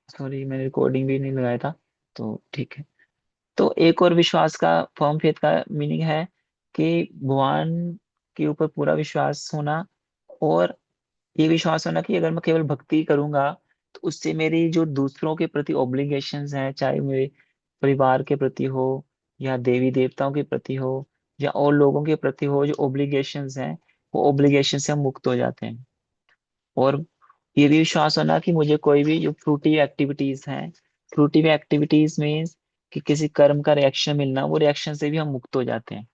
Sorry, मैंने recording भी नहीं लगाया था, तो ठीक है। तो एक और विश्वास का, फर्म फेथ का मीनिंग है कि भगवान के ऊपर पूरा विश्वास होना, और ये विश्वास होना कि अगर मैं केवल भक्ति करूंगा तो उससे मेरी जो दूसरों के प्रति ऑब्लिगेशंस हैं, चाहे मेरे परिवार के प्रति हो, या देवी देवताओं के प्रति हो, या और लोगों के प्रति हो, जो ऑब्लिगेशंस हैं, वो ऑब्लिगेशन से हम मुक्त हो जाते हैं। और ये भी विश्वास होना कि मुझे कोई भी जो फ्रूटिव एक्टिविटीज हैं, फ्रूटिव एक्टिविटीज मीन्स कि किसी कर्म का रिएक्शन मिलना, वो रिएक्शन से भी हम मुक्त हो जाते हैं।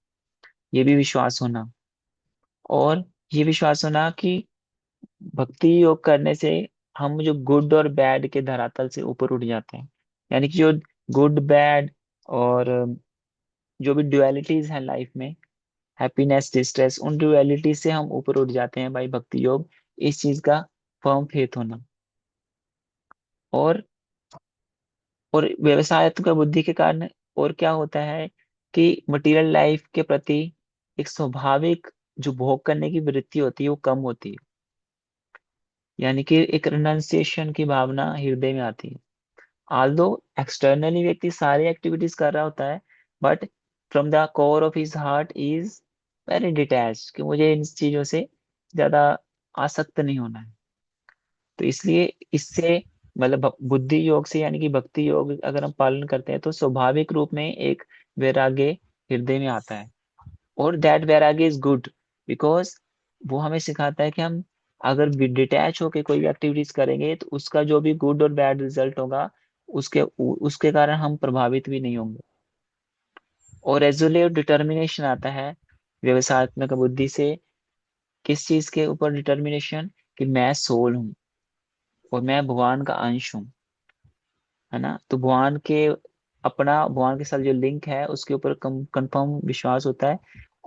ये भी विश्वास होना। और ये विश्वास होना कि भक्ति योग करने से हम जो गुड और बैड के धरातल से ऊपर उठ जाते हैं। यानी कि जो गुड बैड और जो भी ड्युअलिटीज हैं लाइफ में, हैप्पीनेस डिस्ट्रेस, उन ड्युअलिटी से हम ऊपर उठ जाते हैं भाई भक्ति योग। इस चीज का फर्म फेथ होना। और व्यवसायत्मक बुद्धि के कारण और क्या होता है कि मटेरियल लाइफ के प्रति एक स्वाभाविक जो भोग करने की वृत्ति होती है वो कम होती है। यानी कि एक रिनंसिएशन की भावना हृदय में आती है। आल्दो एक्सटर्नली व्यक्ति सारी एक्टिविटीज कर रहा होता है, but from the core of his heart is very detach, कि मुझे इन चीजों से ज्यादा आसक्त नहीं होना है। तो इसलिए इससे मतलब बुद्धि योग से, यानी कि भक्ति योग अगर हम पालन करते हैं तो स्वाभाविक रूप में एक वैराग्य हृदय में आता है। और दैट वैराग्य इज गुड, बिकॉज वो हमें सिखाता है कि हम अगर डिटैच होकर कोई भी एक्टिविटीज करेंगे तो उसका जो भी गुड और बैड रिजल्ट होगा, उसके उसके कारण हम प्रभावित भी नहीं होंगे। और रेजोल्यूट डिटर्मिनेशन आता है व्यवसायत्मक बुद्धि से। किस चीज के ऊपर डिटर्मिनेशन? कि मैं सोल हूँ और मैं भगवान का अंश हूँ, है ना। तो भगवान के साथ जो लिंक है उसके ऊपर कंफर्म विश्वास होता है।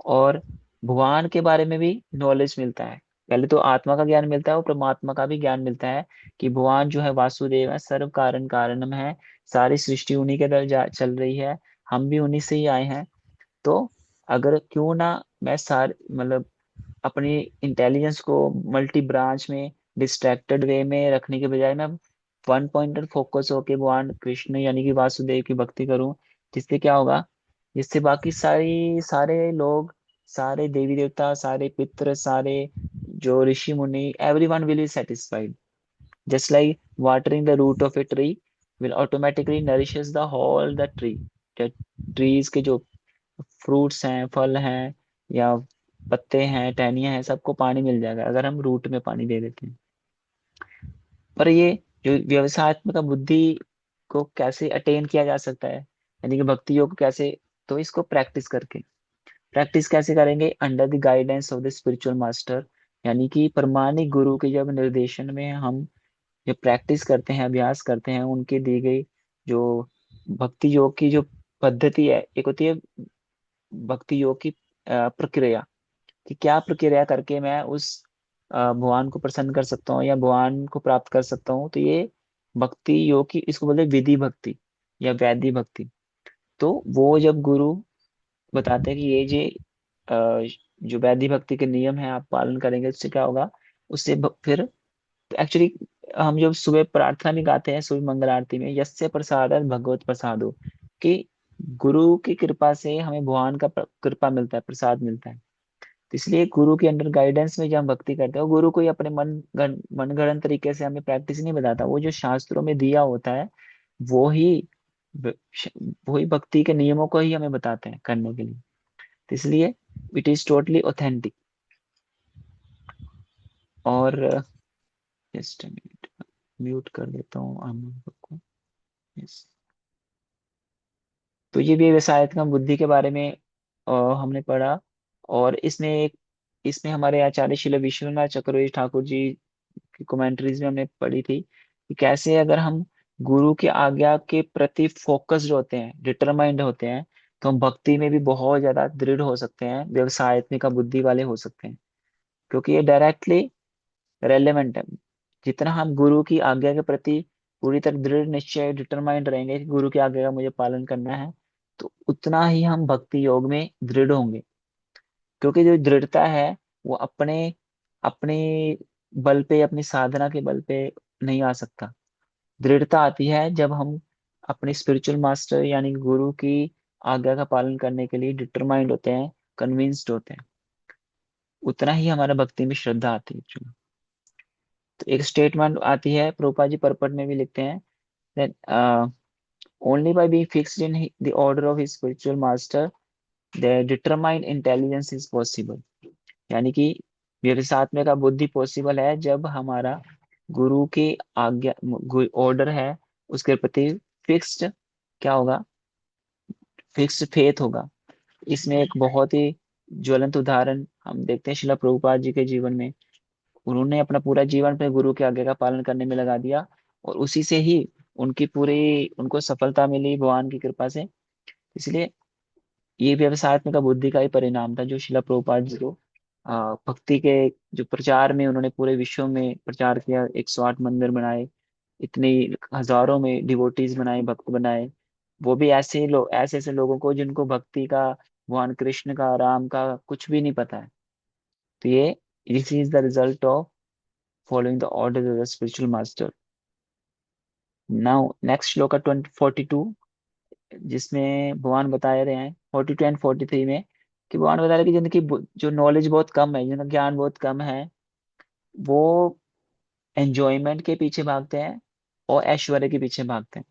और भगवान के बारे में भी नॉलेज मिलता है। पहले तो आत्मा का ज्ञान मिलता है और परमात्मा का भी ज्ञान मिलता है कि भगवान जो है वासुदेव है, सर्व कारण कारणम है, सारी सृष्टि उन्हीं के अंदर चल रही है, हम भी उन्हीं से ही आए हैं। तो अगर क्यों ना मैं सार मतलब अपनी इंटेलिजेंस को मल्टी ब्रांच में डिस्ट्रैक्टेड वे में रखने के बजाय मैं वन पॉइंटेड फोकस होके भगवान कृष्ण यानी कि वासुदेव की भक्ति करूं। जिससे क्या होगा? जिससे बाकी सारे लोग, सारे देवी देवता, सारे पितृ, सारे जो ऋषि मुनि, everyone will be satisfied. Just like watering the root of a tree will automatically nourishes the whole the tree। Trees के जो फ्रूट्स हैं, फल हैं, या पत्ते हैं, टहनियां हैं, सबको पानी मिल जाएगा अगर हम रूट में पानी दे देते हैं। पर ये जो व्यवसायत्मक बुद्धि को कैसे अटेन किया जा सकता है, यानी कि भक्ति योग कैसे? तो इसको प्रैक्टिस कैसे करेंगे? Under the guidance of the spiritual master. यानी कि परमाणिक गुरु के जब निर्देशन में हम जब प्रैक्टिस करते हैं, अभ्यास करते हैं, उनकी दी गई जो भक्ति योग की जो पद्धति है, एक होती है भक्ति योग की प्रक्रिया, कि क्या प्रक्रिया करके मैं उस भगवान को प्रसन्न कर सकता हूँ या भगवान को प्राप्त कर सकता हूँ। तो ये भक्ति योग की, इसको बोलते हैं विधि भक्ति या वैधि भक्ति। तो वो जब गुरु बताते हैं कि ये जो वैधि भक्ति के नियम है आप पालन करेंगे, उससे क्या होगा? उससे फिर एक्चुअली हम जब सुबह प्रार्थना भी गाते हैं, सुबह मंगल आरती में, यस्य प्रसाद भगवत प्रसादो, कि गुरु की कृपा से हमें भगवान का कृपा मिलता है, प्रसाद मिलता है। तो इसलिए गुरु के अंडर गाइडेंस में जब हम भक्ति करते हैं, गुरु कोई अपने मनगढ़ंत तरीके से हमें प्रैक्टिस नहीं बताता, वो जो शास्त्रों में दिया होता है वो ही वही भक्ति के नियमों को ही हमें बताते हैं करने के लिए। तो इसलिए इट इज टोटली ऑथेंटिक। और जस्ट मिनट, म्यूट कर देता हूँ आमन को। यस। तो ये भी व्यवसायत्मक बुद्धि के बारे में हमने पढ़ा। और इसमें हमारे आचार्य श्रील विश्वनाथ चक्रवर्ती ठाकुर जी की कमेंट्रीज में हमने पढ़ी थी कि कैसे अगर हम गुरु की आज्ञा के प्रति फोकस्ड होते हैं, डिटरमाइंड होते हैं, तो हम भक्ति में भी बहुत ज्यादा दृढ़ हो सकते हैं, व्यवसायत्मिक बुद्धि वाले हो सकते हैं। क्योंकि ये डायरेक्टली रेलेवेंट है। जितना हम गुरु की आज्ञा के प्रति पूरी तरह दृढ़ निश्चय डिटरमाइंड रहेंगे कि गुरु की आज्ञा का मुझे पालन करना है, तो उतना ही हम भक्ति योग में दृढ़ होंगे। क्योंकि जो दृढ़ता है वो अपने अपने बल पे, अपनी साधना के बल पे नहीं आ सकता। दृढ़ता आती है जब हम अपने स्पिरिचुअल मास्टर यानी कि गुरु की आज्ञा का पालन करने के लिए डिटरमाइंड होते हैं, कन्विंस्ड होते हैं। उतना ही हमारा भक्ति में श्रद्धा आती है। तो एक स्टेटमेंट आती है, प्रभुपाद जी पर्पट में भी लिखते हैं that only by being fixed in the order of his spiritual master the determined intelligence is possible। यानी कि व्यवसायत्मक का बुद्धि पॉसिबल है जब हमारा गुरु की आज्ञा ऑर्डर है उसके प्रति फिक्स्ड क्या होगा, फिक्स्ड फेथ होगा। इसमें एक बहुत ही ज्वलंत उदाहरण हम देखते हैं शिला प्रभुपाद जी के जीवन में। उन्होंने अपना पूरा जीवन अपने गुरु के आज्ञा का पालन करने में लगा दिया, और उसी से ही उनकी पूरी उनको सफलता मिली भगवान की कृपा से। इसलिए ये व्यवसायत्मक बुद्धि का ही परिणाम था जो शिला प्रभुपाद जी को भक्ति के जो प्रचार में उन्होंने पूरे विश्व में प्रचार किया, 108 मंदिर बनाए, इतने हजारों में डिवोटीज बनाए, भक्त बनाए। वो भी ऐसे लोग, ऐसे ऐसे लोगों को जिनको भक्ति का, भगवान कृष्ण का, राम का कुछ भी नहीं पता है। तो ये this is the result of following the order of the spiritual master. Now next श्लोक 42, जिसमें भगवान बता रहे हैं 42 एंड 43 में, कि भगवान बता रहे हैं कि जिनकी जो नॉलेज बहुत कम है, जिनका ज्ञान बहुत कम है, वो एंजॉयमेंट के पीछे भागते हैं और ऐश्वर्य के पीछे भागते हैं।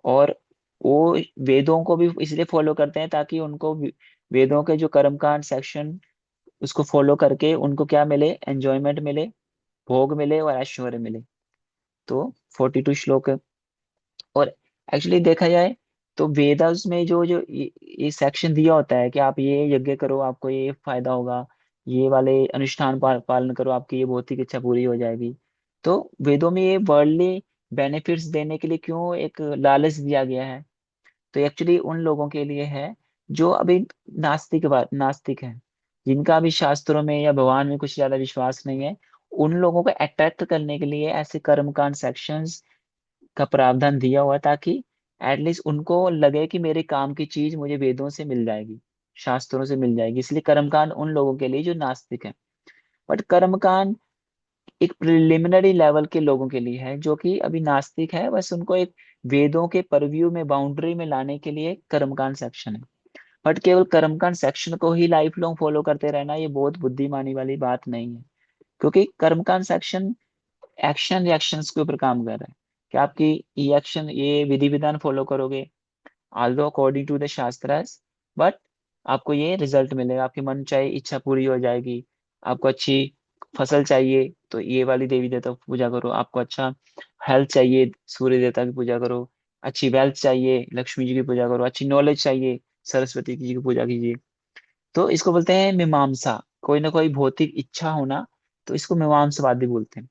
और वो वेदों को भी इसलिए फॉलो करते हैं ताकि उनको वेदों के जो कर्मकांड सेक्शन उसको फॉलो करके उनको क्या मिले, एंजॉयमेंट मिले, भोग मिले और ऐश्वर्य मिले। तो 42 श्लोक है। और एक्चुअली देखा जाए तो वेदास में जो जो ये सेक्शन दिया होता है कि आप ये यज्ञ करो आपको ये फायदा होगा, ये वाले अनुष्ठान पालन करो आपकी ये भौतिक इच्छा पूरी हो जाएगी। तो वेदों में ये वर्ल्डली बेनिफिट्स देने के लिए क्यों एक लालच दिया गया है? तो एक्चुअली उन लोगों के लिए है जो अभी नास्तिक है, जिनका अभी शास्त्रों में या भगवान में कुछ ज्यादा विश्वास नहीं है। उन लोगों को अट्रैक्ट करने के लिए ऐसे कर्मकांड सेक्शंस का प्रावधान दिया हुआ है, ताकि एटलीस्ट उनको लगे कि मेरे काम की चीज मुझे वेदों से मिल जाएगी, शास्त्रों से मिल जाएगी। इसलिए कर्मकांड उन लोगों के लिए जो नास्तिक है। बट कर्मकांड एक प्रिलिमिनरी लेवल के लोगों के लिए है जो कि अभी नास्तिक है, बस उनको एक वेदों के परव्यू में, बाउंड्री में लाने के लिए कर्मकांड सेक्शन है। बट केवल कर्मकांड सेक्शन को ही लाइफ लॉन्ग फॉलो करते रहना ये बहुत बुद्धिमानी वाली बात नहीं है। क्योंकि कर्मकांड सेक्शन एक्शन रिएक्शंस के ऊपर काम कर रहा है कि आपकी ये एक्शन, ये विधि विधान फॉलो करोगे although according to the shastras, but आपको ये रिजल्ट मिलेगा, आपकी मन चाहे इच्छा पूरी हो जाएगी। आपको अच्छी फसल चाहिए तो ये वाली देवी देवता की पूजा करो, आपको अच्छा हेल्थ चाहिए सूर्य देवता की पूजा करो, अच्छी वेल्थ चाहिए लक्ष्मी जी की पूजा करो, अच्छी नॉलेज चाहिए सरस्वती जी की पूजा कीजिए। तो इसको बोलते हैं मीमांसा, कोई ना कोई भौतिक इच्छा होना, तो इसको मीमांसवादी बोलते हैं।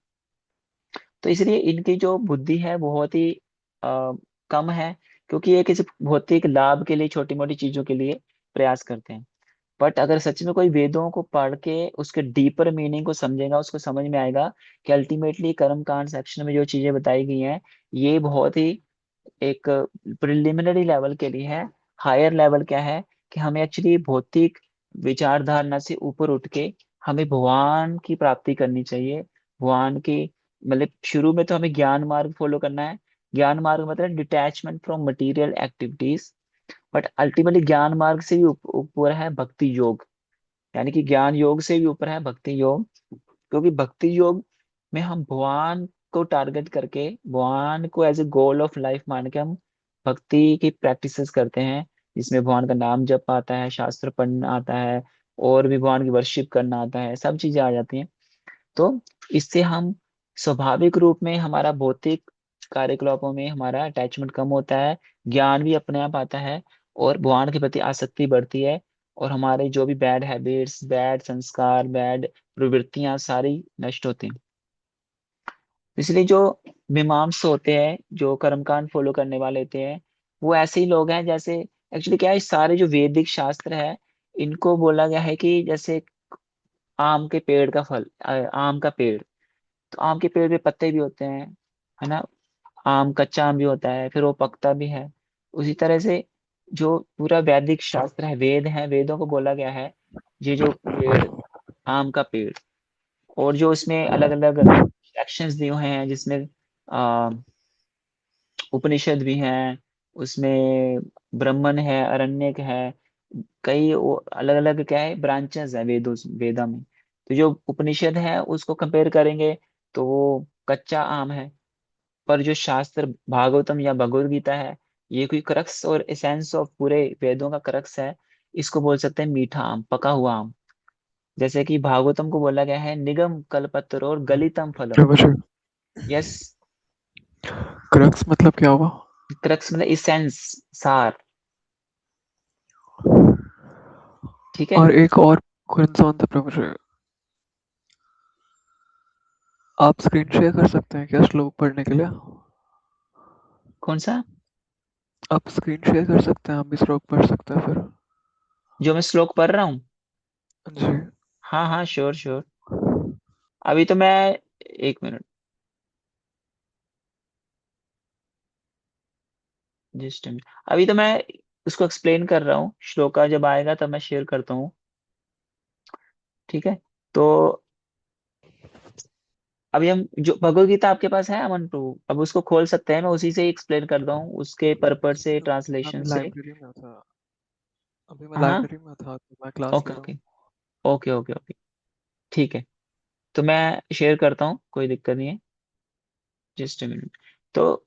तो इसलिए इनकी जो बुद्धि है बहुत ही कम है, क्योंकि ये किसी भौतिक लाभ के लिए, छोटी मोटी चीजों के लिए प्रयास करते हैं। बट अगर सच में कोई वेदों को पढ़ के उसके डीपर मीनिंग को समझेगा, उसको समझ में आएगा कि अल्टीमेटली कर्म कांड सेक्शन में जो चीजें बताई गई हैं ये बहुत ही एक प्रिलिमिनरी लेवल के लिए है। हायर लेवल क्या है कि हमें एक्चुअली भौतिक विचारधारणा से ऊपर उठ के हमें भगवान की प्राप्ति करनी चाहिए। भगवान की मतलब शुरू में तो हमें ज्ञान मार्ग फॉलो करना है। ज्ञान मार्ग मतलब detachment from material activities. But ultimately ज्ञान मार्ग से भी ऊपर है भक्ति योग, यानी कि ज्ञान योग से भी ऊपर है भक्ति योग। क्योंकि भक्ति योग में हम भगवान को टारगेट करके, भगवान को as a goal of life मान के हम भक्ति की प्रैक्टिसेस करते हैं, जिसमें भगवान का नाम जप आता है, शास्त्र पढ़ना आता है, और भी भगवान की वर्शिप करना आता है, सब चीजें आ जाती हैं। तो इससे हम स्वाभाविक रूप में हमारा भौतिक कार्यकलापों में हमारा अटैचमेंट कम होता है, ज्ञान भी अपने आप आता है, और भगवान के प्रति आसक्ति बढ़ती है, और हमारे जो भी बैड हैबिट्स, बैड संस्कार, बैड प्रवृत्तियां सारी नष्ट होती हैं। इसलिए जो मीमांस होते हैं, जो कर्मकांड फॉलो करने वाले होते हैं, वो ऐसे ही लोग हैं जैसे, एक्चुअली क्या है, सारे जो वैदिक शास्त्र है इनको बोला गया है कि जैसे आम के पेड़ का फल, आम का पेड़, तो आम के पेड़ पे पत्ते भी होते हैं, है ना। आम कच्चा आम भी होता है, फिर वो पकता भी है। उसी तरह से जो पूरा वैदिक शास्त्र है, वेद है, वेदों को बोला गया है ये जो पेड़, आम का पेड़, और जो उसमें अलग अलग सेक्शंस दिए हुए हैं जिसमें आ, उपनिषद भी हैं, उसमें ब्राह्मण है, अरण्यक है, कई अलग अलग क्या है ब्रांचेस है वेदा में। तो जो उपनिषद है उसको कंपेयर करेंगे तो वो कच्चा आम है। पर जो शास्त्र भागवतम या भगवद गीता है, ये कोई क्रक्स और एसेंस ऑफ पूरे वेदों का क्रक्स है। इसको बोल सकते हैं मीठा आम, पका हुआ आम। जैसे कि भागवतम को बोला गया है निगम कल्पतरो और गलितम फलम। प्रभु, यस। क्रक्स मतलब क्या हुआ? क्रक्स मतलब इसेंस, सार। ठीक है। और एक और कौन था प्रभु जी? आप स्क्रीन शेयर कर सकते हैं क्या श्लोक पढ़ने के लिए? कौन सा? आप स्क्रीन शेयर कर सकते हैं, हम भी श्लोक पढ़ सकते हैं फिर। जो मैं श्लोक पढ़ रहा हूँ? जी। हाँ हाँ, श्योर श्योर। अभी तो मैं, एक मिनट, जस्ट अभी तो मैं उसको एक्सप्लेन कर रहा हूँ। श्लोका जब आएगा तब मैं शेयर करता हूँ। ठीक है। तो अभी हम जो भगवत गीता आपके पास है अमन प्रभु, अब उसको खोल सकते हैं, मैं उसी से ही एक्सप्लेन करता हूँ उसके पर्पस से, मैं ट्रांसलेशन अभी से। लाइब्रेरी में था। अभी मैं हाँ। लाइब्रेरी में था तो मैं क्लास ओके ले रहा ओके। हूँ। Okay okay okay. ठीक है। तो मैं शेयर करता हूँ, कोई दिक्कत नहीं है। Just minute. तो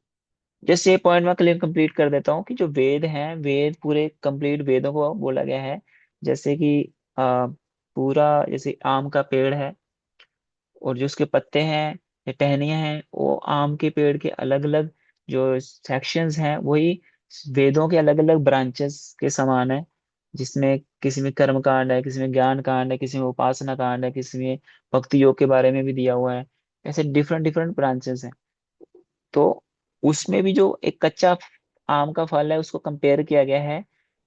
जस्ट ये पॉइंट मैं क्लियर कंप्लीट कर देता हूँ कि जो वेद हैं, वेद पूरे कंप्लीट वेदों को बोला गया है। जैसे कि पूरा जैसे आम का पेड़ है, और जो उसके पत्ते हैं या टहनियां हैं, वो आम के पेड़ के अलग अलग जो सेक्शंस हैं, वही वेदों के अलग अलग ब्रांचेस के समान है। जिसमें किसी में कर्म कांड है, किसी में ज्ञान कांड है, किसी में उपासना कांड है, किसी में भक्ति योग के बारे में भी दिया हुआ है। ऐसे डिफरेंट डिफरेंट ब्रांचेस हैं। तो उसमें भी जो एक कच्चा आम का फल है उसको कंपेयर किया गया है,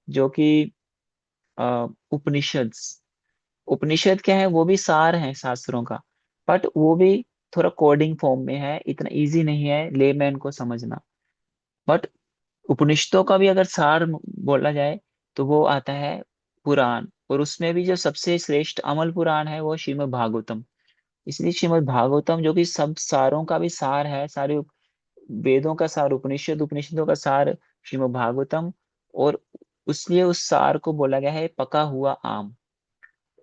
जो कि उपनिषद। उपनिषद क्या है, वो भी सार है शास्त्रों का, बट वो भी थोड़ा कोडिंग फॉर्म में है, इतना इजी नहीं है लेमैन को समझना। बट उपनिषदों का भी अगर सार बोला जाए तो वो आता है पुराण, और उसमें भी जो सबसे श्रेष्ठ अमल पुराण है वो श्रीमद् भागवतम। इसलिए श्रीमद् भागवतम जो कि सब सारों का भी सार है, सारे वेदों का सार उपनिषद, उपनिषदों का सार श्रीमद् भागवतम। और इसलिए उस सार को बोला गया है पका हुआ आम।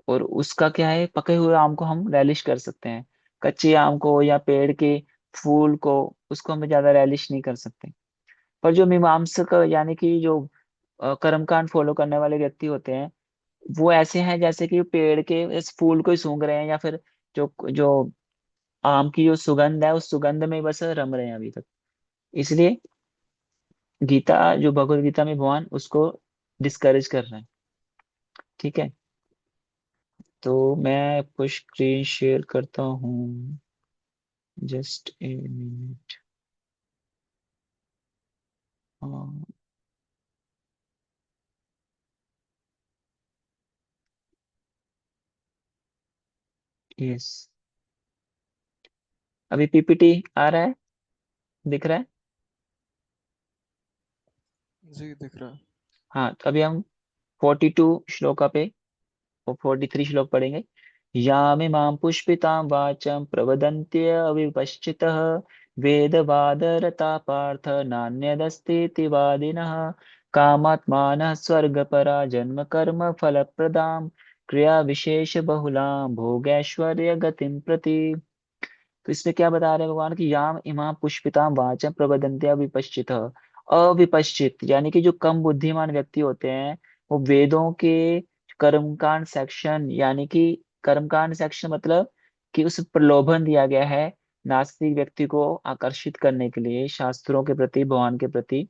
और उसका क्या है, पके हुए आम को हम रैलिश कर सकते हैं, कच्चे आम को या पेड़ के फूल को, उसको हम ज्यादा रैलिश नहीं कर सकते। पर जो मीमांसक यानी कि जो कर्मकांड फॉलो करने वाले व्यक्ति होते हैं, वो ऐसे हैं जैसे कि पेड़ के इस फूल को ही सूंघ रहे हैं, या फिर जो जो आम की जो सुगंध है उस सुगंध में बस रम रहे हैं अभी तक। इसलिए गीता, जो भगवत गीता में भगवान उसको डिस्करेज कर रहे हैं। ठीक है। तो मैं आपको स्क्रीन शेयर करता हूँ। Just a minute. यस। अभी पीपीटी आ रहा है, दिख रहा है? जी दिख रहा है। हाँ, तो अभी हम 42 श्लोका पे और 43 श्लोक पढ़ेंगे। यामिमां पुष्पितां वाचं प्रवदन्त्यविपश्चितः वेदवादरता पार्थ नान्यदस्तीति वादिनः कामात्मानः स्वर्गपरा जन्म कर्म फलप्रदां क्रिया विशेष बहुलां भोगैश्वर्य गतिं प्रति। तो इसमें क्या बता रहे हैं भगवान की, याम इमाम पुष्पिताम वाचम प्रवदन्ते अविपश्चित। अविपश्चित यानी कि जो कम बुद्धिमान व्यक्ति होते हैं, वो वेदों के कर्मकांड सेक्शन, यानी कि कर्मकांड सेक्शन मतलब कि उस प्रलोभन दिया गया है नास्तिक व्यक्ति को आकर्षित करने के लिए शास्त्रों के प्रति, भगवान के प्रति।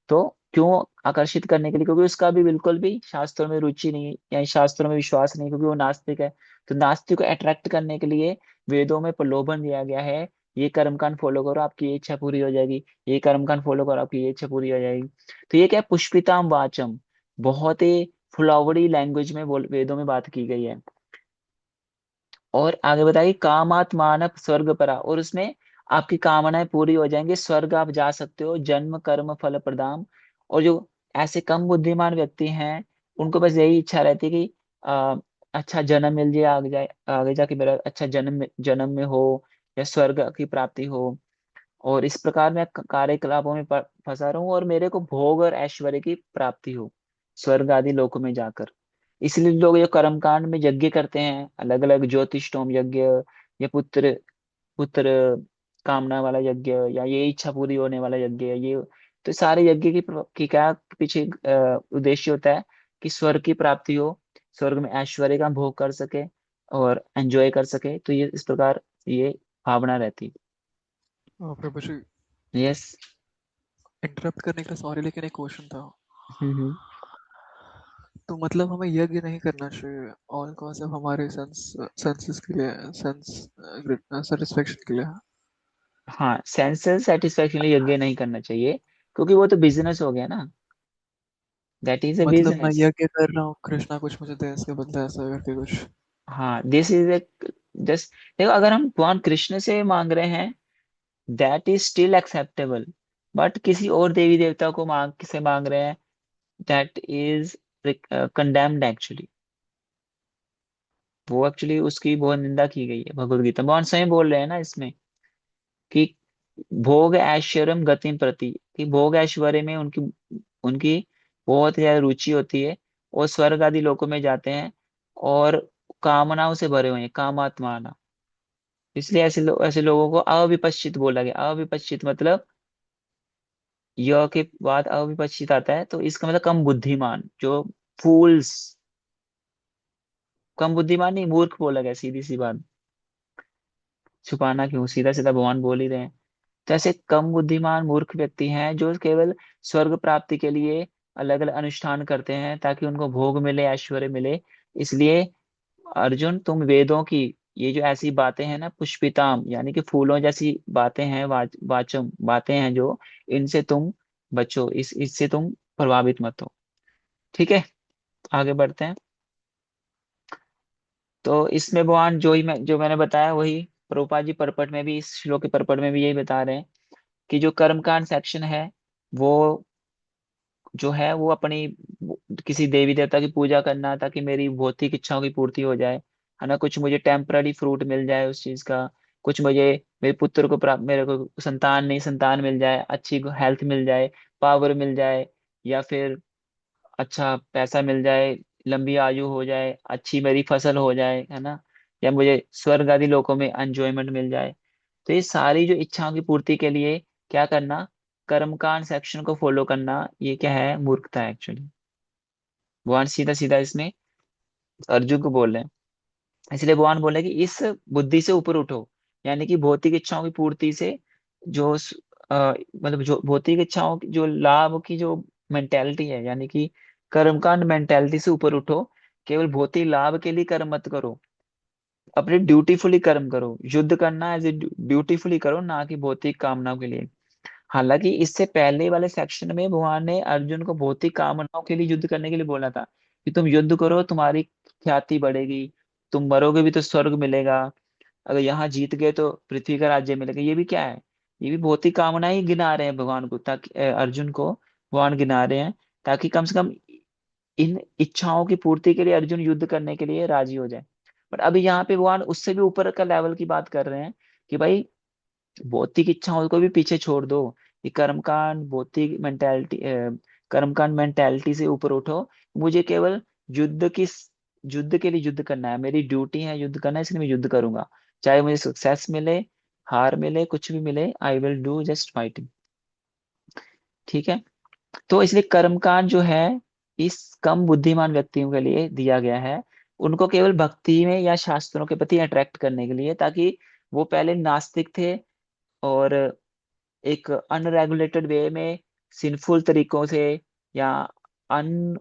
तो क्यों आकर्षित करने के लिए? क्योंकि उसका भी बिल्कुल भी शास्त्रों में रुचि नहीं है, या शास्त्रों में विश्वास नहीं, क्योंकि वो नास्तिक है। तो नास्तिक को अट्रैक्ट करने के लिए वेदों में प्रलोभन दिया गया है, ये कर्मकांड फॉलो करो आपकी ये इच्छा पूरी हो जाएगी, ये कर्मकांड फॉलो करो आपकी ये इच्छा पूरी हो जाएगी। तो ये क्या है, पुष्पिताम वाचम, बहुत ही फ्लावरी लैंग्वेज में बोल वेदों में बात की गई है। और आगे बताइए, कामात मानव स्वर्ग परा, और उसमें आपकी कामनाएं पूरी हो जाएंगी, स्वर्ग आप जा सकते हो, जन्म कर्म फल प्रदान। और जो ऐसे कम बुद्धिमान व्यक्ति हैं, उनको बस यही इच्छा रहती है कि अच्छा जन्म मिल जाए, आगे जाके मेरा अच्छा जन्म जन्म में हो, या स्वर्ग की प्राप्ति हो। और इस प्रकार मैं कार्यकलापों में फंसा रहूं और मेरे को भोग और ऐश्वर्य की प्राप्ति हो स्वर्ग आदि लोकों में जाकर। इसलिए लोग ये कर्मकांड में यज्ञ करते हैं, अलग अलग ज्योतिषोम यज्ञ, या पुत्र पुत्र कामना वाला यज्ञ, या ये इच्छा पूरी होने वाला यज्ञ, ये तो सारे यज्ञ की क्या पीछे उद्देश्य होता है कि स्वर्ग की प्राप्ति हो, स्वर्ग में ऐश्वर्य का भोग कर सके और एंजॉय कर सके। तो ये इस प्रकार ये भावना रहती प्रभु जी, है। यस। इंटरप्ट करने के लिए सॉरी, लेकिन एक क्वेश्चन था। हम्म। तो मतलब हमें यज्ञ नहीं करना चाहिए ऑल कॉज ऑफ हमारे सेंसेस के लिए, सेंस सेटिस्फेक्शन के लिए? हाँ, सेंसस सेटिस्फेक्शन लिए यज्ञ नहीं करना चाहिए, क्योंकि वो तो बिजनेस हो गया ना, दैट इज अ मतलब मैं बिजनेस। यज्ञ कर रहा हूँ, कृष्णा कुछ मुझे दे इसके बदले, ऐसा करके कुछ? हाँ, दिस इज ए जस्ट, देखो अगर हम भगवान कृष्ण से मांग रहे हैं that is still acceptable, but किसी और देवी देवता को मांग रहे हैं, दैट इज कंडेम्ड एक्चुअली। वो एक्चुअली उसकी बहुत निंदा की गई है भगवत गीता, भगवान स्वयं बोल रहे हैं ना इसमें कि भोग ऐश्वर्यम गतिम प्रति, कि भोग ऐश्वर्य में उनकी उनकी बहुत ज्यादा रुचि होती है, और स्वर्ग आदि लोकों में जाते हैं और कामनाओं से भरे हुए हैं, कामात्मा। इसलिए ऐसे लोगों को अविपश्चित बोला गया। अविपश्चित मतलब य के बाद अविपश्चित आता है, तो इसका मतलब कम बुद्धिमान, जो फूल्स, कम बुद्धिमान नहीं, मूर्ख बोला गया, सीधी सी बात। छुपाना क्यों, सीधा सीधा भगवान बोल ही रहे हैं। तो ऐसे कम बुद्धिमान मूर्ख व्यक्ति हैं जो केवल स्वर्ग प्राप्ति के लिए अलग अलग अनुष्ठान करते हैं ताकि उनको भोग मिले, ऐश्वर्य मिले। इसलिए अर्जुन, तुम वेदों की ये जो ऐसी बातें हैं ना, पुष्पिताम यानी कि फूलों जैसी बातें हैं, वाचम बातें हैं जो, इनसे तुम बचो, इससे तुम प्रभावित मत हो। ठीक है, आगे बढ़ते हैं। तो इसमें भगवान जो मैंने बताया वही प्रभुपाद जी परपट में भी, इस श्लोक के परपट में भी यही बता रहे हैं कि जो कर्मकांड सेक्शन है वो जो है वो अपनी किसी देवी देवता की पूजा करना ताकि मेरी भौतिक इच्छाओं की पूर्ति हो जाए, है ना, कुछ मुझे टेम्पररी फ्रूट मिल जाए उस चीज का, कुछ मुझे मेरे पुत्र को प्राप्त, मेरे को संतान नहीं संतान मिल जाए, अच्छी हेल्थ मिल जाए, पावर मिल जाए, या फिर अच्छा पैसा मिल जाए, लंबी आयु हो जाए, अच्छी मेरी फसल हो जाए, है ना, या मुझे स्वर्ग आदि लोकों में एंजॉयमेंट मिल जाए। तो ये सारी जो इच्छाओं की पूर्ति के लिए क्या करना, कर्मकांड सेक्शन को फॉलो करना, ये क्या है, मूर्खता है एक्चुअली। भगवान सीधा सीधा इसमें अर्जुन को बोल रहे हैं। इसलिए भगवान बोले कि इस बुद्धि से ऊपर उठो, यानी कि भौतिक इच्छाओं की पूर्ति से जो मतलब जो भौतिक इच्छाओं की जो लाभ की जो मेंटेलिटी है, यानी कि कर्मकांड मेंटेलिटी से ऊपर उठो। केवल भौतिक लाभ के लिए कर्म मत करो, अपने ड्यूटीफुली कर्म करो, युद्ध करना एज ए ड्यूटीफुली करो, ना कि भौतिक कामनाओं के लिए। हालांकि इससे पहले वाले सेक्शन में भगवान ने अर्जुन को भौतिक कामनाओं के लिए युद्ध करने के लिए बोला था कि तुम युद्ध करो, तुम्हारी ख्याति बढ़ेगी, तुम मरोगे भी तो स्वर्ग मिलेगा, अगर यहाँ जीत गए तो पृथ्वी का राज्य मिलेगा। ये भी क्या है, ये भी भौतिक कामना ही गिना रहे हैं भगवान को, ताकि अर्जुन को भगवान गिना रहे हैं ताकि कम से कम इन इच्छाओं की पूर्ति के लिए अर्जुन युद्ध करने के लिए राजी हो जाए। बट अभी यहाँ पे भगवान उससे भी ऊपर का लेवल की बात कर रहे हैं कि भाई भौतिक इच्छाओं को भी पीछे छोड़ दो, ये कर्मकांड भौतिक मेंटेलिटी, कर्मकांड मेंटेलिटी से ऊपर उठो। मुझे केवल युद्ध की युद्ध के लिए युद्ध करना है, मेरी ड्यूटी है युद्ध करना है, इसलिए मैं युद्ध करूंगा, चाहे मुझे सक्सेस मिले, हार मिले, कुछ भी मिले, I will do just fighting. ठीक है, तो इसलिए कर्मकांड जो है इस कम बुद्धिमान व्यक्तियों के लिए दिया गया है, उनको केवल भक्ति में या शास्त्रों के प्रति अट्रैक्ट करने के लिए, ताकि वो पहले नास्तिक थे और एक अनरेगुलेटेड वे में सिंफुल तरीकों से या अन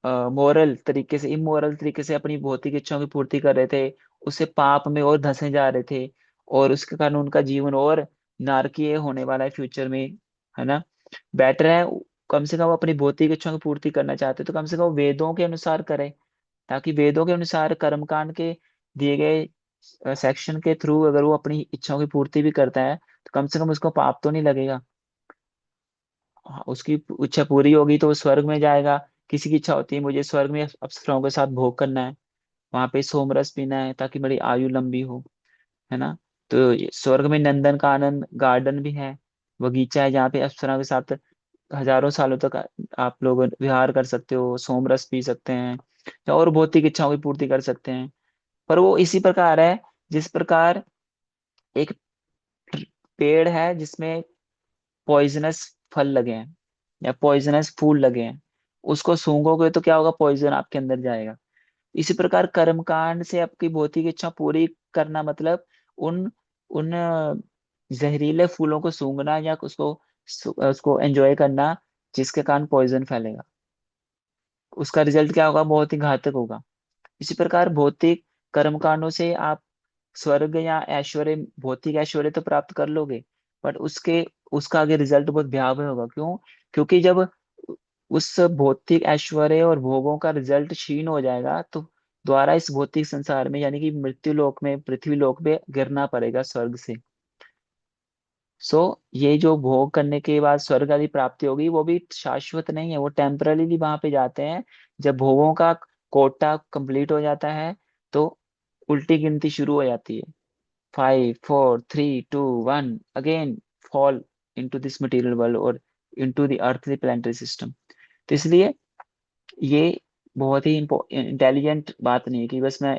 मोरल तरीके से, इमोरल तरीके से अपनी भौतिक इच्छाओं की पूर्ति कर रहे थे, उससे पाप में और धंसे जा रहे थे, और उसके कारण उनका जीवन और नारकीय होने वाला है फ्यूचर में, है ना। बेटर है कम से कम वो अपनी भौतिक इच्छाओं की पूर्ति करना चाहते तो कम से कम वो वेदों के अनुसार करें, ताकि वेदों के अनुसार कर्मकांड के दिए गए सेक्शन के थ्रू अगर वो अपनी इच्छाओं की पूर्ति भी करता है तो कम से कम उसको पाप तो नहीं लगेगा। हाँ, उसकी इच्छा पूरी होगी तो वो स्वर्ग में जाएगा। किसी की इच्छा होती है मुझे स्वर्ग में अप्सराओं के साथ भोग करना है, वहां पे सोमरस पीना है ताकि मेरी आयु लंबी हो, है ना। तो स्वर्ग में नंदन कानन गार्डन भी है, बगीचा है जहाँ पे अप्सरा के साथ हजारों सालों तक आप लोग विहार कर सकते हो, सोमरस पी सकते हैं, या और भौतिक इच्छाओं की पूर्ति कर सकते हैं। पर वो इसी प्रकार है जिस प्रकार एक पेड़ है जिसमें पॉइजनस फल लगे हैं या पॉइजनस फूल लगे हैं, उसको सूंघोगे तो क्या होगा, पॉइजन आपके अंदर जाएगा। इसी प्रकार कर्मकांड से आपकी भौतिक इच्छा पूरी करना मतलब उन उन जहरीले फूलों को सूंघना या उसको उसको एंजॉय करना जिसके कारण पॉइजन फैलेगा। उसका रिजल्ट क्या होगा, बहुत ही घातक होगा। इसी प्रकार भौतिक कर्मकांडों से आप स्वर्ग या ऐश्वर्य, भौतिक ऐश्वर्य तो प्राप्त कर लोगे, बट उसके उसका आगे रिजल्ट बहुत भयावह होगा। क्यों? क्योंकि जब उस भौतिक ऐश्वर्य और भोगों का रिजल्ट क्षीण हो जाएगा तो दोबारा इस भौतिक संसार में यानी कि मृत्यु लोक में, पृथ्वी लोक में गिरना पड़ेगा स्वर्ग से। सो ये जो भोग करने के बाद स्वर्ग आदि प्राप्ति होगी वो भी शाश्वत नहीं है, वो टेम्पररीली वहां पे जाते हैं। जब भोगों का कोटा कंप्लीट हो जाता है तो उल्टी गिनती शुरू हो जाती है, 5 4 3 2 1, again fall into this material world और into the earthly planetary system. तो इसलिए ये बहुत ही इंटेलिजेंट बात नहीं है कि बस मैं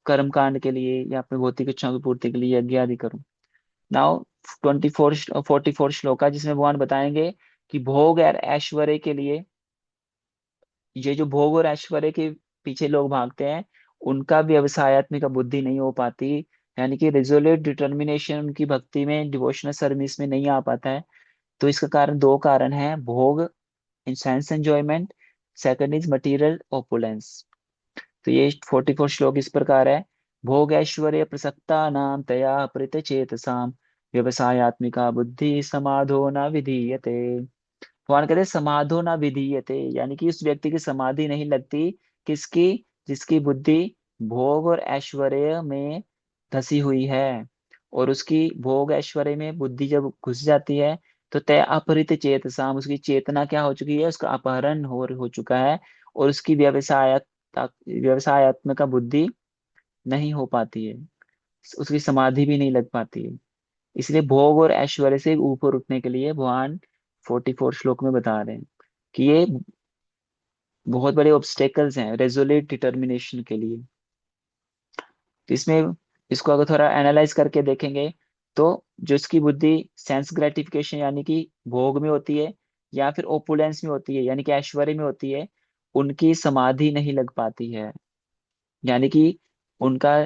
कर्म कांड के लिए या अपने भौतिक इच्छाओं की पूर्ति के लिए यज्ञ आदि करूं। नाउ 44 श्लोक है जिसमें भगवान बताएंगे कि भोग और ऐश्वर्य के लिए, ये जो भोग और ऐश्वर्य के पीछे लोग भागते हैं उनका व्यवसायत्मिक बुद्धि नहीं हो पाती, यानी कि रिजोल्यूट डिटर्मिनेशन उनकी भक्ति में, डिवोशनल सर्विस में नहीं आ पाता है। तो इसका कारण, दो कारण है, भोग in sense enjoyment, second is material opulence. तो ये 44 श्लोक इस प्रकार है। भोग ऐश्वर्य प्रसक्ता नाम तया परित चेतसाम व्यवसायत्मिका बुद्धि समाधो न विधीयते। भगवान कहते हैं समाधो न विधीयते, यानी कि उस व्यक्ति की समाधि नहीं लगती। किसकी? जिसकी बुद्धि भोग और ऐश्वर्य में धसी हुई है। और उसकी भोग ऐश्वर्य में बुद्धि जब घुस जाती है तो तय अपहृत चेतसाम, उसकी चेतना क्या हो चुकी है, उसका अपहरण हो चुका है। और उसकी व्यवसायत्मक बुद्धि नहीं हो पाती है, उसकी समाधि भी नहीं लग पाती है। इसलिए भोग और ऐश्वर्य से ऊपर उठने के लिए भगवान 44 श्लोक में बता रहे हैं कि ये बहुत बड़े ऑब्स्टेकल्स हैं रेजोल्यूट डिटर्मिनेशन के लिए। तो इसमें इसको अगर थोड़ा एनालाइज करके देखेंगे तो जो इसकी बुद्धि सेंस ग्रेटिफिकेशन यानी कि भोग में होती है या फिर ओपुलेंस में होती है यानी कि ऐश्वर्य में होती है, उनकी समाधि नहीं लग पाती है। यानी कि उनका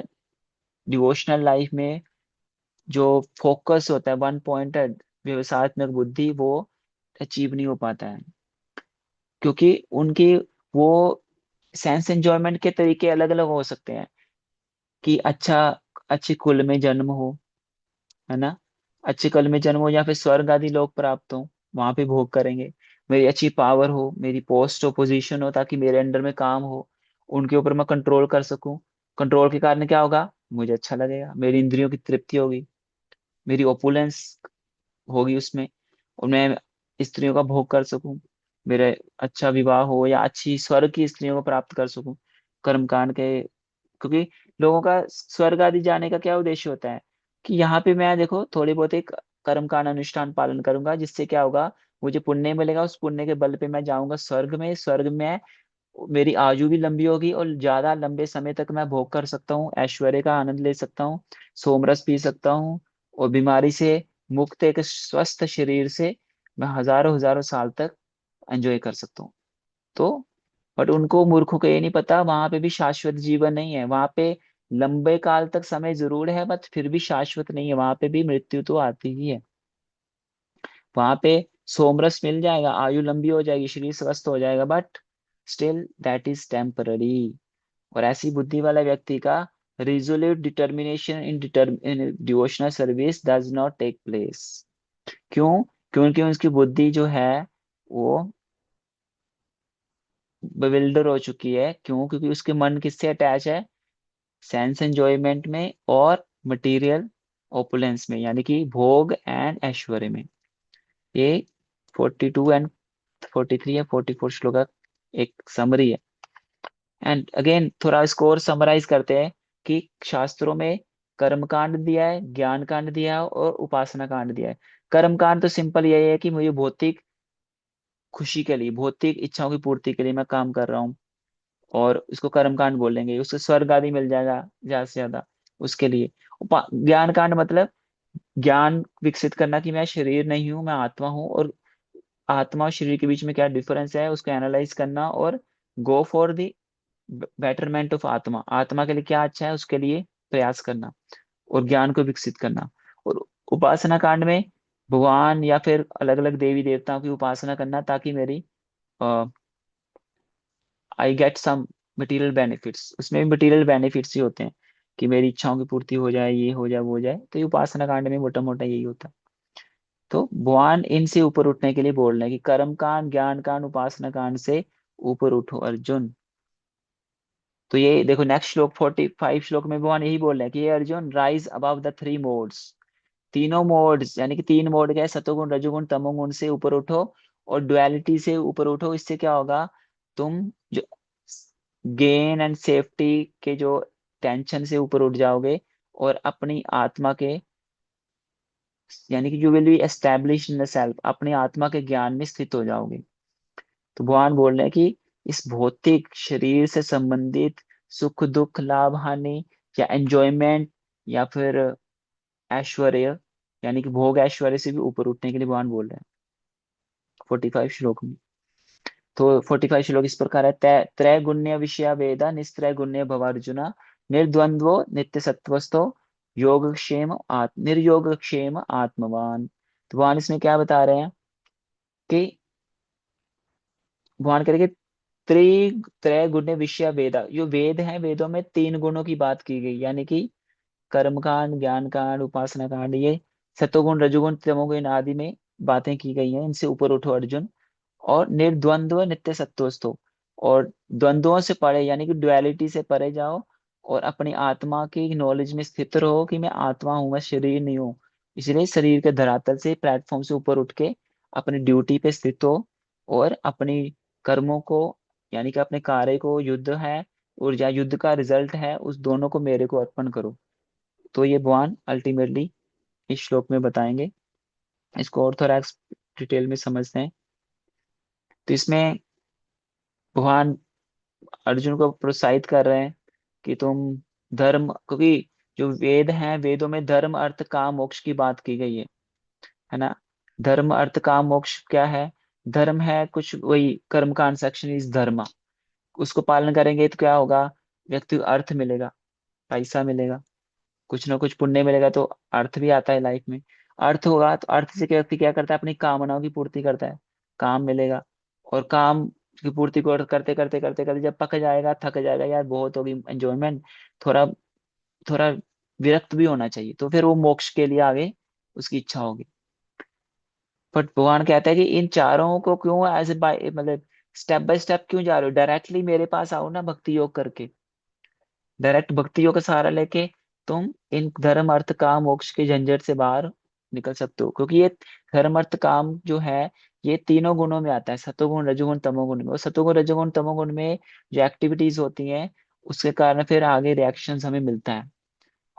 डिवोशनल लाइफ में जो फोकस होता है, वन पॉइंटेड व्यवसायत्मक बुद्धि, वो अचीव नहीं हो पाता है। क्योंकि उनकी वो सेंस एंजॉयमेंट के तरीके अलग अलग हो सकते हैं कि अच्छा, अच्छे कुल में जन्म हो, है ना, अच्छे कुल में जन्म हो या फिर स्वर्ग आदि लोक प्राप्त हो, वहां पे भोग करेंगे। मेरी अच्छी पावर हो, मेरी पोस्ट हो, पोजीशन हो, ताकि मेरे अंडर में काम हो, उनके ऊपर मैं कंट्रोल कर सकूं। कंट्रोल के कारण क्या होगा, मुझे अच्छा लगेगा, मेरी इंद्रियों की तृप्ति होगी, मेरी ओपुलेंस होगी उसमें, और मैं स्त्रियों का भोग कर सकूं, मेरे अच्छा विवाह हो या अच्छी स्वर्ग की स्त्रियों को प्राप्त कर सकूं कर्मकांड के। क्योंकि लोगों का स्वर्ग आदि जाने का क्या उद्देश्य होता है कि यहाँ पे मैं देखो थोड़ी बहुत एक कर्मकांड अनुष्ठान पालन करूंगा जिससे क्या होगा, मुझे पुण्य मिलेगा, उस पुण्य के बल पे मैं जाऊंगा स्वर्ग में। स्वर्ग में मेरी आयु भी लंबी होगी और ज्यादा लंबे समय तक मैं भोग कर सकता हूँ, ऐश्वर्य का आनंद ले सकता हूँ, सोमरस पी सकता हूँ, और बीमारी से मुक्त एक स्वस्थ शरीर से मैं हजारों हजारों साल तक एंजॉय कर सकता हूँ। तो बट उनको मूर्खों को ये नहीं पता वहां पे भी शाश्वत जीवन नहीं है, वहां पे लंबे काल तक समय जरूर है बट फिर भी शाश्वत नहीं है, वहां पे भी मृत्यु तो आती ही है। वहां पे सोमरस मिल जाएगा, आयु लंबी हो जाएगी, शरीर स्वस्थ हो जाएगा, but still that is temporary. और ऐसी बुद्धि वाला व्यक्ति का resolute determination in devotional service does not take place. क्यों? क्योंकि उसकी बुद्धि जो है वो bewilder हो चुकी है। क्यों? क्योंकि उसके मन किससे अटैच है, सेंस एंजॉयमेंट में और मटेरियल ओपुलेंस में, यानी कि भोग एंड ऐश्वर्य में। ये 42 एंड 43 या 44 श्लोक का एक समरी है। एंड अगेन थोड़ा इसको और समराइज करते हैं कि शास्त्रों में कर्म कांड दिया है, ज्ञान कांड दिया है और उपासना कांड दिया है। कर्म कांड तो सिंपल यही है कि मुझे भौतिक खुशी के लिए, भौतिक इच्छाओं की पूर्ति के लिए मैं काम कर रहा हूँ, और इसको कर्म कांड बोलेंगे। उससे स्वर्ग आदि मिल जाएगा ज्यादा से ज्यादा, उसके लिए। ज्ञान कांड मतलब ज्ञान विकसित करना कि मैं शरीर नहीं हूँ, मैं आत्मा हूँ, और आत्मा और शरीर के बीच में क्या डिफरेंस है उसको एनालाइज करना, और go for the betterment of आत्मा, आत्मा के लिए क्या अच्छा है उसके लिए प्रयास करना, और ज्ञान को विकसित करना। और उपासना कांड में भगवान या फिर अलग अलग देवी देवताओं की उपासना करना, ताकि मेरी I get some material benefits, उसमें भी मटेरियल बेनिफिट्स ही होते हैं कि मेरी इच्छाओं की पूर्ति हो जाए, ये हो जाए, वो हो जाए। तो ये उपासना कांड में मोटा मोटा यही होता है। तो भगवान इनसे ऊपर उठने के लिए बोल रहे हैं कि कर्म कांड, ज्ञान कांड, उपासना कांड से ऊपर उठो अर्जुन। तो ये देखो नेक्स्ट श्लोक 45 श्लोक में भगवान यही बोल रहे हैं कि ये Arjun, rise above the three modes, तीनों मोड्स यानी कि तीन मोड क्या है, सतोगुण रजोगुण तमोगुण से ऊपर उठो, और डुअलिटी से ऊपर उठो। इससे क्या होगा, तुम जो गेन एंड सेफ्टी के जो टेंशन से ऊपर उठ जाओगे, और अपनी आत्मा के, यानी कि you will be establish in the self, अपनी आत्मा के ज्ञान में स्थित हो जाओगे। तो भगवान बोल रहे हैं कि इस भौतिक शरीर से संबंधित सुख दुख लाभ हानि या एंजॉयमेंट या फिर ऐश्वर्य, यानी कि भोग ऐश्वर्य से भी ऊपर उठने के लिए भगवान बोल रहे हैं 45 श्लोक में। तो 45 श्लोक इस प्रकार है, त्रैगुण्य विषया वेदा निस्त्रैगुण्य भवार्जुना, निर्द्वंद्वो नित्य सत्वस्थो, योगक्षेम आत्म निर्योगक्षेम आत्मवान। तो भगवान इसमें क्या बता रहे हैं कि भगवान कह रहे हैं कि त्रय गुण्य विषय वेदा, जो वेद है, वेदों में तीन गुणों की बात की गई, यानी कि कर्म कांड, ज्ञान कांड, उपासना कांड, ये सतोगुण रजोगुण तमोगुण आदि में बातें की गई हैं। इनसे ऊपर उठो अर्जुन, और निर्द्वंद्व नित्य सत्वस्थो, और द्वंद्वों से परे यानी कि डुअलिटी से परे जाओ, और अपनी आत्मा की नॉलेज में स्थित रहो कि मैं आत्मा हूं, मैं शरीर नहीं हूँ। इसलिए शरीर के धरातल से, प्लेटफॉर्म से ऊपर उठ के अपनी ड्यूटी पे स्थित हो, और अपनी कर्मों को, यानी कि अपने कार्य को, युद्ध है और या युद्ध का रिजल्ट है, उस दोनों को मेरे को अर्पण करो। तो ये भगवान अल्टीमेटली इस श्लोक में बताएंगे। इसको और थोड़ा डिटेल में समझते हैं। तो इसमें भगवान अर्जुन को प्रोत्साहित कर रहे हैं कि तुम धर्म, क्योंकि जो वेद हैं, वेदों में धर्म अर्थ काम मोक्ष की बात की गई है ना। धर्म अर्थ काम मोक्ष क्या है, धर्म है कुछ वही कर्म कांड सेक्शन इज धर्म, उसको पालन करेंगे तो क्या होगा, व्यक्ति को अर्थ मिलेगा, पैसा मिलेगा, कुछ ना कुछ पुण्य मिलेगा, तो अर्थ भी आता है लाइफ में। अर्थ होगा तो अर्थ से क्या व्यक्ति क्या करता है, अपनी कामनाओं की पूर्ति करता है, काम मिलेगा, और काम की पूर्ति को करते करते करते करते जब पक जाएगा, थक जाएगा, यार बहुत होगी एंजॉयमेंट, थोड़ा थोड़ा विरक्त भी होना चाहिए, तो फिर वो मोक्ष के लिए आगे उसकी इच्छा होगी। बट भगवान कहता है कि इन चारों को क्यों ऐसे बाय मतलब स्टेप बाय स्टेप क्यों जा रहे हो, डायरेक्टली मेरे पास आओ ना भक्ति योग करके, डायरेक्ट भक्ति योग का सहारा लेके तुम इन धर्म अर्थ काम मोक्ष के झंझट से बाहर निकल सकते हो। क्योंकि ये धर्म अर्थ काम जो है, ये तीनों गुणों में आता है, सतोगुण रजोगुण तमोगुण में। और सतोगुण रजोगुण तमोगुण में जो एक्टिविटीज होती हैं, उसके कारण फिर आगे रिएक्शंस हमें मिलता है।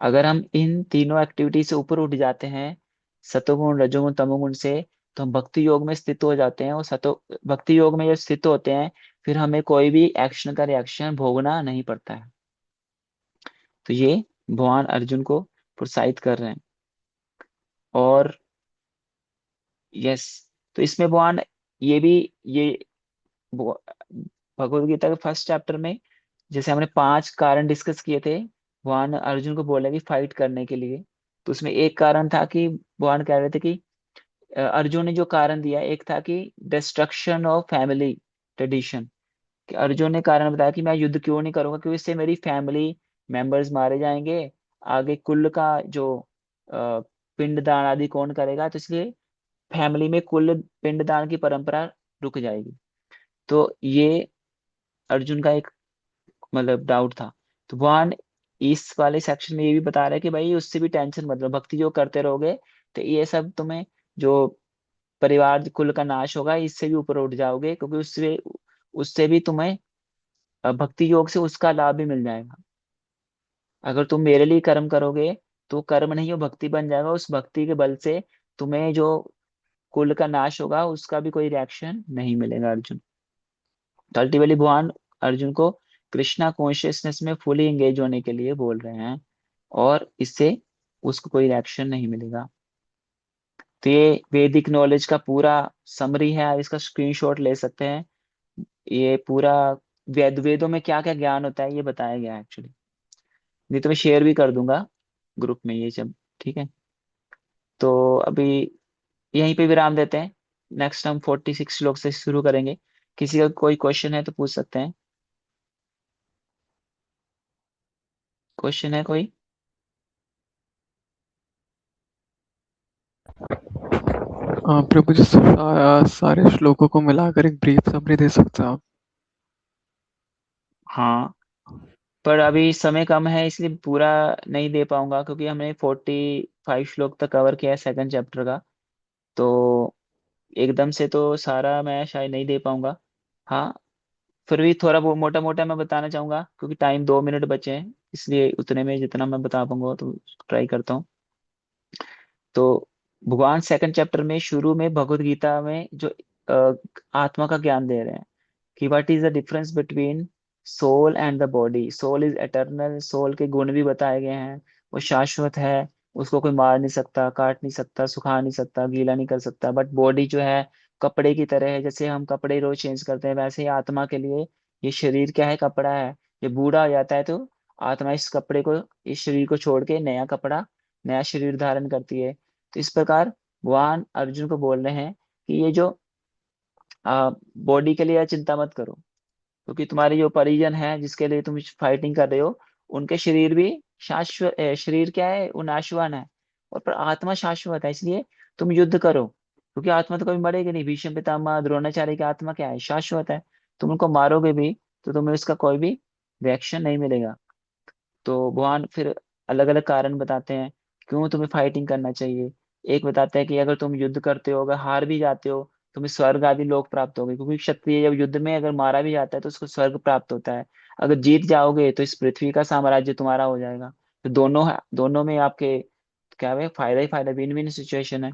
अगर हम इन तीनों एक्टिविटी से ऊपर उठ जाते हैं, सतोगुण रजोगुण तमोगुण से, तो हम भक्ति योग में स्थित हो जाते हैं। और भक्ति योग में जब स्थित होते हैं, फिर हमें कोई भी एक्शन का रिएक्शन भोगना नहीं पड़ता है। तो ये भगवान अर्जुन को प्रोत्साहित कर रहे हैं। और यस, तो इसमें भगवान ये भी, ये भगव- भगवत गीता के फर्स्ट चैप्टर में जैसे हमने 5 कारण डिस्कस किए थे, भगवान अर्जुन को बोला कि फाइट करने के लिए। तो उसमें एक कारण था कि भगवान कह रहे थे कि अर्जुन ने जो कारण दिया, एक था कि डिस्ट्रक्शन ऑफ फैमिली ट्रेडिशन, कि अर्जुन ने कारण बताया कि मैं युद्ध क्यों नहीं करूंगा, क्योंकि इससे मेरी फैमिली मेंबर्स मारे जाएंगे, आगे कुल का जो पिंडदान आदि कौन करेगा, तो इसलिए फैमिली में कुल पिंडदान की परंपरा रुक जाएगी। तो ये अर्जुन का एक मतलब डाउट था। तो भगवान इस वाले सेक्शन में ये भी बता रहे हैं कि भाई उससे भी टेंशन मत लो, भक्ति जो करते रहोगे तो ये सब तुम्हें जो परिवार कुल का नाश होगा, इससे भी ऊपर उठ जाओगे, क्योंकि उससे उससे भी तुम्हें भक्ति योग से उसका लाभ भी मिल जाएगा। अगर तुम मेरे लिए कर्म करोगे तो कर्म नहीं, वो भक्ति बन जाएगा। उस भक्ति के बल से तुम्हें जो कुल का नाश होगा उसका भी कोई रिएक्शन नहीं मिलेगा अर्जुन। तो अल्टीमेटली भगवान अर्जुन को कृष्णा कॉन्शियसनेस में फुली एंगेज होने के लिए बोल रहे हैं, और इससे उसको कोई रिएक्शन नहीं मिलेगा। तो ये वैदिक नॉलेज का पूरा समरी है, आप इसका स्क्रीनशॉट ले सकते हैं। ये पूरा वेदों में क्या क्या ज्ञान होता है ये बताया गया है एक्चुअली। नहीं तो मैं शेयर भी कर दूंगा ग्रुप में ये सब। ठीक है, तो अभी यहीं पे विराम देते हैं। नेक्स्ट हम 46 श्लोक से शुरू करेंगे। किसी का कोई क्वेश्चन है तो पूछ सकते हैं। क्वेश्चन है कोई? प्रभु जी, सारे श्लोकों को मिलाकर एक ब्रीफ समरी दे सकते हैं आप? हाँ, पर अभी समय कम है इसलिए पूरा नहीं दे पाऊंगा, क्योंकि हमने 45 श्लोक तक कवर किया है सेकंड चैप्टर का। तो एकदम से तो सारा मैं शायद नहीं दे पाऊंगा। हाँ, फिर भी थोड़ा वो मोटा मोटा मैं बताना चाहूंगा, क्योंकि टाइम 2 मिनट बचे हैं, इसलिए उतने में जितना मैं बता पाऊंगा तो ट्राई करता हूँ। तो भगवान सेकंड चैप्टर में शुरू में भगवत गीता में जो अ, आत्मा का ज्ञान दे रहे हैं कि what is the difference between soul and the body. Soul is eternal, soul के गुण भी बताए गए हैं। वो शाश्वत है, उसको कोई मार नहीं सकता, काट नहीं सकता, सुखा नहीं सकता, गीला नहीं कर सकता। बट बॉडी जो है कपड़े की तरह है, जैसे हम कपड़े रोज चेंज करते हैं वैसे ही आत्मा के लिए ये शरीर क्या है, कपड़ा है। ये बूढ़ा हो जाता है तो आत्मा इस कपड़े को, इस शरीर को छोड़ के नया कपड़ा, नया शरीर धारण करती है। तो इस प्रकार भगवान अर्जुन को बोल रहे हैं कि ये जो बॉडी के लिए चिंता मत करो, क्योंकि तुम्हारे जो परिजन है जिसके लिए तुम फाइटिंग कर रहे हो उनके शरीर भी शाश्वत, शरीर क्या है वो नाशवान है, और पर आत्मा शाश्वत है। इसलिए तुम युद्ध करो, क्योंकि आत्मा तो कभी मरेगी नहीं। भीष्म पितामह द्रोणाचार्य की आत्मा क्या है, शाश्वत है। तुम उनको मारोगे भी तो तुम्हें उसका कोई भी रिएक्शन नहीं मिलेगा। तो भगवान फिर अलग अलग कारण बताते हैं क्यों तुम्हें फाइटिंग करना चाहिए। एक बताता है कि अगर तुम युद्ध करते हो, अगर हार भी जाते हो, तुम्हें स्वर्ग आदि लोक प्राप्त होंगे, क्योंकि क्षत्रिय जब युद्ध में अगर मारा भी जाता है तो उसको स्वर्ग प्राप्त होता है। अगर जीत जाओगे तो इस पृथ्वी का साम्राज्य तुम्हारा हो जाएगा। तो दोनों दोनों में आपके क्या है, फायदा ही फायदा, विन विन सिचुएशन है।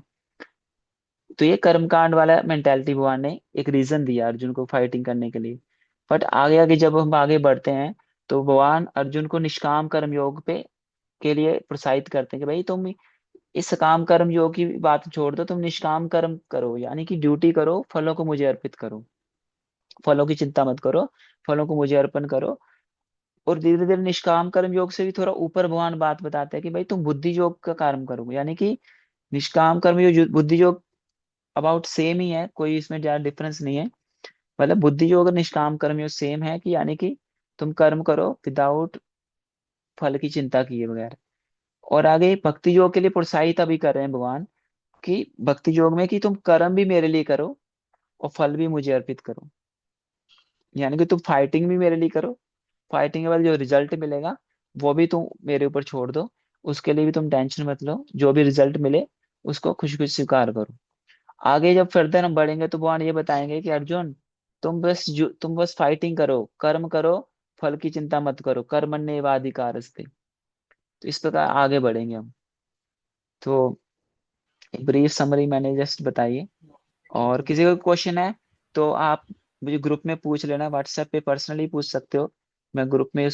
तो ये कर्मकांड वाला मेंटेलिटी भगवान ने एक रीजन दिया अर्जुन को फाइटिंग करने के लिए। बट आगे आगे जब हम आगे बढ़ते हैं तो भगवान अर्जुन को निष्काम कर्म योग पे के लिए प्रोत्साहित करते हैं कि भाई तुम इस काम कर्म योग की बात छोड़ दो, तुम निष्काम कर्म करो, यानी कि ड्यूटी करो, फलों को मुझे अर्पित करो। फलों की चिंता मत करो, फलों को मुझे अर्पण करो। और धीरे धीरे निष्काम कर्म योग से भी थोड़ा ऊपर भगवान बात बताते हैं कि भाई तुम बुद्धि योग का कर्म करो, यानी कि निष्काम कर्म योग बुद्धि योग अबाउट सेम ही है, कोई इसमें ज्यादा डिफरेंस नहीं है। मतलब बुद्धि योग और निष्काम कर्म योग सेम है कि यानी कि तुम कर्म करो विदाउट फल की चिंता किए बगैर। और आगे भक्ति योग के लिए प्रोत्साहित अभी कर रहे हैं भगवान कि भक्ति योग में कि तुम कर्म भी मेरे लिए करो और फल भी मुझे अर्पित करो। यानी कि तुम फाइटिंग भी मेरे लिए करो, फाइटिंग के बाद जो रिजल्ट मिलेगा वो भी तुम मेरे ऊपर छोड़ दो, उसके लिए भी तुम टेंशन मत लो। जो भी रिजल्ट मिले उसको खुशी खुशी स्वीकार करो। आगे जब फर्दर हम बढ़ेंगे तो भगवान ये बताएंगे कि अर्जुन, तुम बस फाइटिंग करो, कर्म करो, फल की चिंता मत करो, कर्मण्येवाधिकारस्ते। तो इस प्रकार आगे बढ़ेंगे हम। तो ब्रीफ समरी मैंने जस्ट बताई है। और किसी का क्वेश्चन है तो आप मुझे ग्रुप में पूछ लेना, व्हाट्सएप पे पर्सनली पूछ सकते हो। मैं ग्रुप में